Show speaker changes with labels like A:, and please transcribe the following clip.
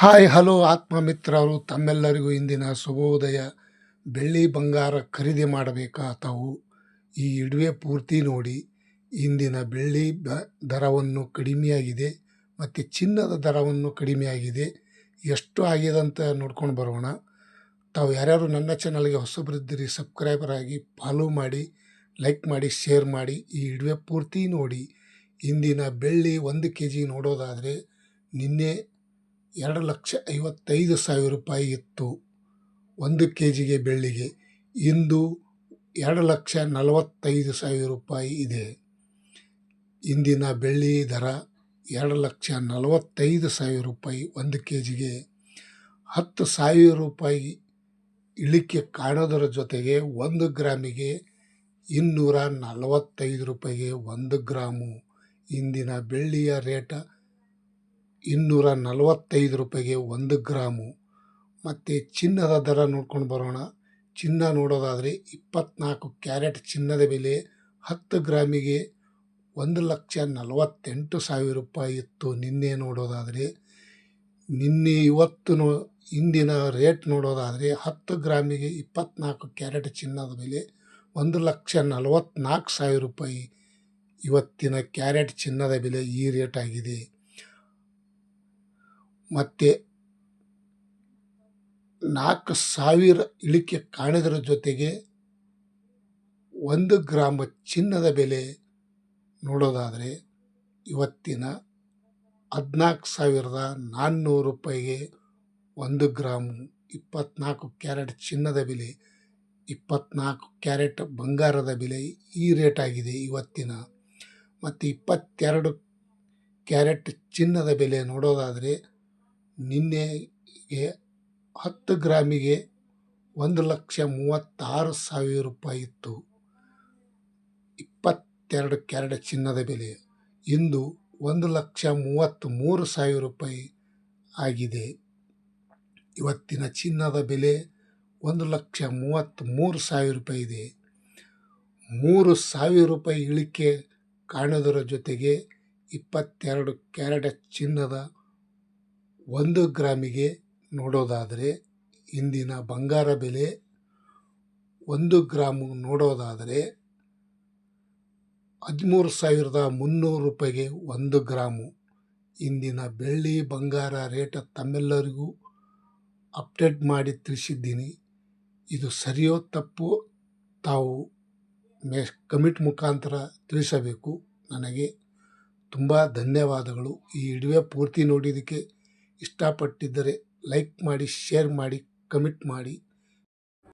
A: Hi hello ಆತ್ಮ ಮಿತ್ರರು ತಮ್ಮೆಲ್ಲರಿಗೂ ಇಂದಿನ ಶುಭೋದಯ. ಬೆಳ್ಳಿ ಬಂಗಾರ ಖರೀದಿ ಮಾಡಬೇಕಾ ತಾವು ಈ ಇಡುವೆ ಪೂರ್ತಿ ನೋಡಿ. ಇಂದಿನ ಬೆಳ್ಳಿ ದರವನ್ನು ಕಡಿಮೆಯಾಗಿದೆ ಮತ್ತು ಚಿನ್ನದ ದರವನ್ನು ಕಡಿಮೆಯಾಗಿದೆ. ಎಷ್ಟು ಆಗಿದೆ ಅಂತ ನೋಡ್ಕೊಂಡು ಬರೋಣ. ತಾವು ಯಾರ್ಯಾರು ನನ್ನ ಚಾನಲ್ಗೆ ಹೊಸಬರಿದ್ದೀರಿ ಸಬ್ಸ್ಕ್ರೈಬರ್ ಆಗಿ ಫಾಲೋ ಮಾಡಿ, ಲೈಕ್ ಮಾಡಿ, ಶೇರ್ ಮಾಡಿ. ಈ ಇಡುವೆ ಪೂರ್ತಿ ನೋಡಿ. ಇಂದಿನ ಬೆಳ್ಳಿ 1 kg ನೋಡೋದಾದರೆ ನಿನ್ನೆ 2,55,000 ರೂಪಾಯಿ ಇತ್ತು 1 kgಗೆ ಬೆಳ್ಳಿಗೆ. ಇಂದು 2,45,000 ರೂಪಾಯಿ ಇದೆ. ಇಂದಿನ ಬೆಳ್ಳಿ ದರ 2,45,000 ರೂಪಾಯಿ 1 kgಗೆ. 10,000 ರೂಪಾಯಿ ಇಳಿಕೆ ಕಾಣೋದರ ಜೊತೆಗೆ 1 ಗ್ರಾಮಿಗೆ 245 ರೂಪಾಯಿಗೆ 1 ಗ್ರಾಮು. ಇಂದಿನ ಬೆಳ್ಳಿಯ ರೇಟ 245 ರೂಪಾಯಿಗೆ 1 ಗ್ರಾಮು. ಮತ್ತು ಚಿನ್ನದ ದರ ನೋಡ್ಕೊಂಡು ಬರೋಣ. ಚಿನ್ನ ನೋಡೋದಾದರೆ 24 ಕ್ಯಾರೆಟ್ ಚಿನ್ನದ ಬೆಲೆ 10 ಗ್ರಾಮಿಗೆ 1,48,000 ರೂಪಾಯಿ ಇತ್ತು ನಿನ್ನೆ ನೋಡೋದಾದರೆ. ಇಂದಿನ ರೇಟ್ ನೋಡೋದಾದರೆ 10 ಗ್ರಾಮಿಗೆ 24 ಕ್ಯಾರೆಟ್ ಚಿನ್ನದ ಬೆಲೆ 1,44,000 ರೂಪಾಯಿ. ಇವತ್ತಿನ ಕ್ಯಾರೆಟ್ ಚಿನ್ನದ ಬೆಲೆ ಈ ರೇಟ್ ಆಗಿದೆ. ಮತ್ತು 4,000 ಇಳಿಕೆ ಕಾಣಿದರ ಜೊತೆಗೆ 1 ಗ್ರಾಮ್ ಚಿನ್ನದ ಬೆಲೆ ನೋಡೋದಾದರೆ ಇವತ್ತಿನ 14,400 ರೂಪಾಯಿಗೆ 1 ಗ್ರಾಮು. 24 ಕ್ಯಾರೆಟ್ ಚಿನ್ನದ ಬೆಲೆ, 24 ಕ್ಯಾರೆಟ್ ಬಂಗಾರದ ಬೆಲೆ ಈ ರೇಟ್ ಆಗಿದೆ ಇವತ್ತಿನ. ಮತ್ತು 22 ಕ್ಯಾರೆಟ್ ಚಿನ್ನದ ಬೆಲೆ ನೋಡೋದಾದರೆ ನಿನ್ನೆಗೆ 10 ಗ್ರಾಮಿಗೆ 1,36,000 ರೂಪಾಯಿ ಇತ್ತು 22 ಕ್ಯಾರೆಟ್ ಚಿನ್ನದ ಬೆಲೆ. ಇಂದು 1,33,000 ರೂಪಾಯಿ ಆಗಿದೆ. ಇವತ್ತಿನ ಚಿನ್ನದ ಬೆಲೆ 1,33,000 ರೂಪಾಯಿ ಇದೆ. 3,000 ರೂಪಾಯಿ ಇಳಿಕೆ ಕಾಣೋದರ ಜೊತೆಗೆ 22 ಕ್ಯಾರೆಟ್ ಚಿನ್ನದ 1 ಗ್ರಾಮಿಗೆ ನೋಡೋದಾದರೆ ಇಂದಿನ ಬಂಗಾರ ಬೆಲೆ 1 ಗ್ರಾಮು ನೋಡೋದಾದರೆ 13,300 ರೂಪಾಯಿಗೆ 1 ಗ್ರಾಮು. ಇಂದಿನ ಬೆಳ್ಳಿ ಬಂಗಾರ ರೇಟ್ ತಮ್ಮೆಲ್ಲರಿಗೂ ಅಪ್ಡೇಟ್ ಮಾಡಿ ತಿಳಿಸಿದ್ದೀನಿ. ಇದು ಸರಿಯೋ ತಪ್ಪು ತಾವು ಕಮೆಂಟ್ ಮುಖಾಂತರ ತಿಳಿಸಬೇಕು. ನನಗೆ ತುಂಬ ಧನ್ಯವಾದಗಳು. ಈ ವಿಡಿಯೋ ಪೂರ್ತಿ ನೋಡಿದ್ದಕ್ಕೆ ಇಷ್ಟಪಟ್ಟಿದ್ದರೆ ಲೈಕ್ ಮಾಡಿ, ಶೇರ್ ಮಾಡಿ, ಕಮೆಂಟ್ ಮಾಡಿ.